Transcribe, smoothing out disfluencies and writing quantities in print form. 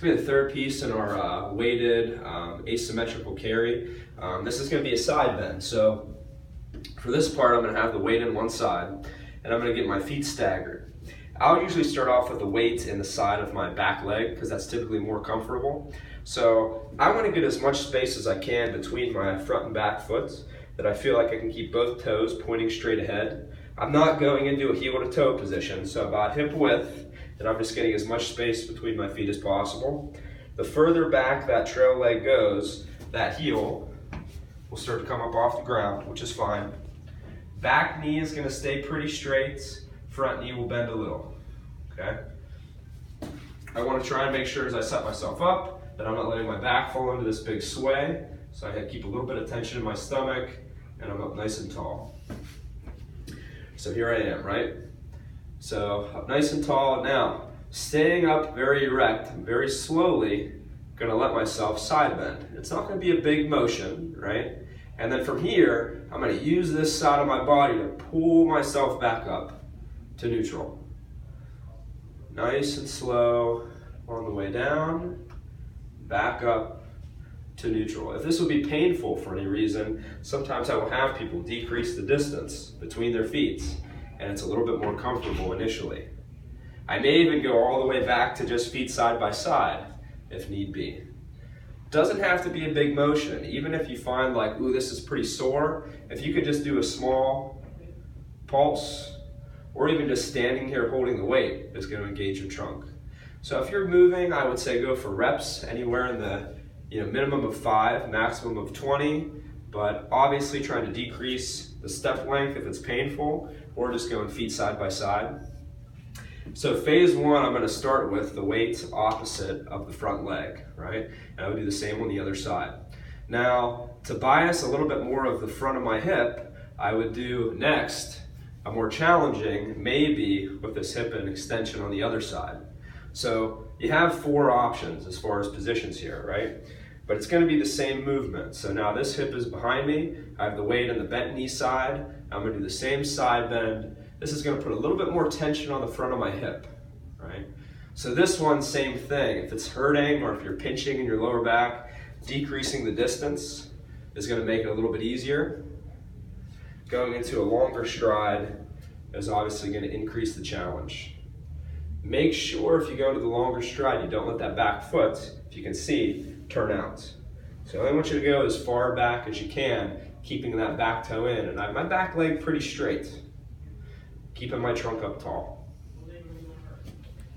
It's going to be the third piece in our weighted asymmetrical carry. This is going to be a side bend. So for this part, I'm going to have the weight in one side, and I'm going to get my feet staggered. I'll usually start off with the weight in the side of my back leg because that's typically more comfortable. So I want to get as much space as I can between my front and back foot that I feel like I can keep both toes pointing straight ahead. I'm not going into a heel to toe position, so about hip width, and I'm just getting as much space between my feet as possible. The further back that trail leg goes, that heel will start to come up off the ground, which is fine. Back knee is going to stay pretty straight, front knee will bend a little, okay? I want to try and make sure as I set myself up that I'm not letting my back fall into this big sway, so I keep a little bit of tension in my stomach, and I'm up nice and tall. So here I am, right? So up nice and tall. Now, staying up very erect, very slowly, gonna let myself side bend. It's not gonna be a big motion, right? And then from here, I'm gonna use this side of my body to pull myself back up to neutral. Nice and slow on the way down, back up to neutral. If this would be painful for any reason, sometimes I will have people decrease the distance between their feet, and it's a little bit more comfortable initially. I may even go all the way back to just feet side by side if need be. Doesn't have to be a big motion. Even if you find like, ooh, this is pretty sore, if you could just do a small pulse, or even just standing here holding the weight is going to engage your trunk. So if you're moving, I would say go for reps anywhere in the minimum of 5, maximum of 20, but obviously trying to decrease the step length if it's painful, or just going feet side by side. So phase 1, I'm going to start with the weight opposite of the front leg, right? And I would do the same on the other side. Now, to bias a little bit more of the front of my hip, I would do next a more challenging, maybe with this hip and extension on the other side. So you have 4 options as far as positions here, right? But it's going to be the same movement. So now this hip is behind me. I have the weight on the bent knee side. I'm going to do the same side bend. This is going to put a little bit more tension on the front of my hip, right? So this one, same thing. If it's hurting or if you're pinching in your lower back, decreasing the distance is going to make it a little bit easier. Going into a longer stride is obviously going to increase the challenge. Make sure if you go to the longer stride, you don't let that back foot, if you can see, turn out. So I only want you to go as far back as you can, keeping that back toe in. And I have my back leg pretty straight, keeping my trunk up tall.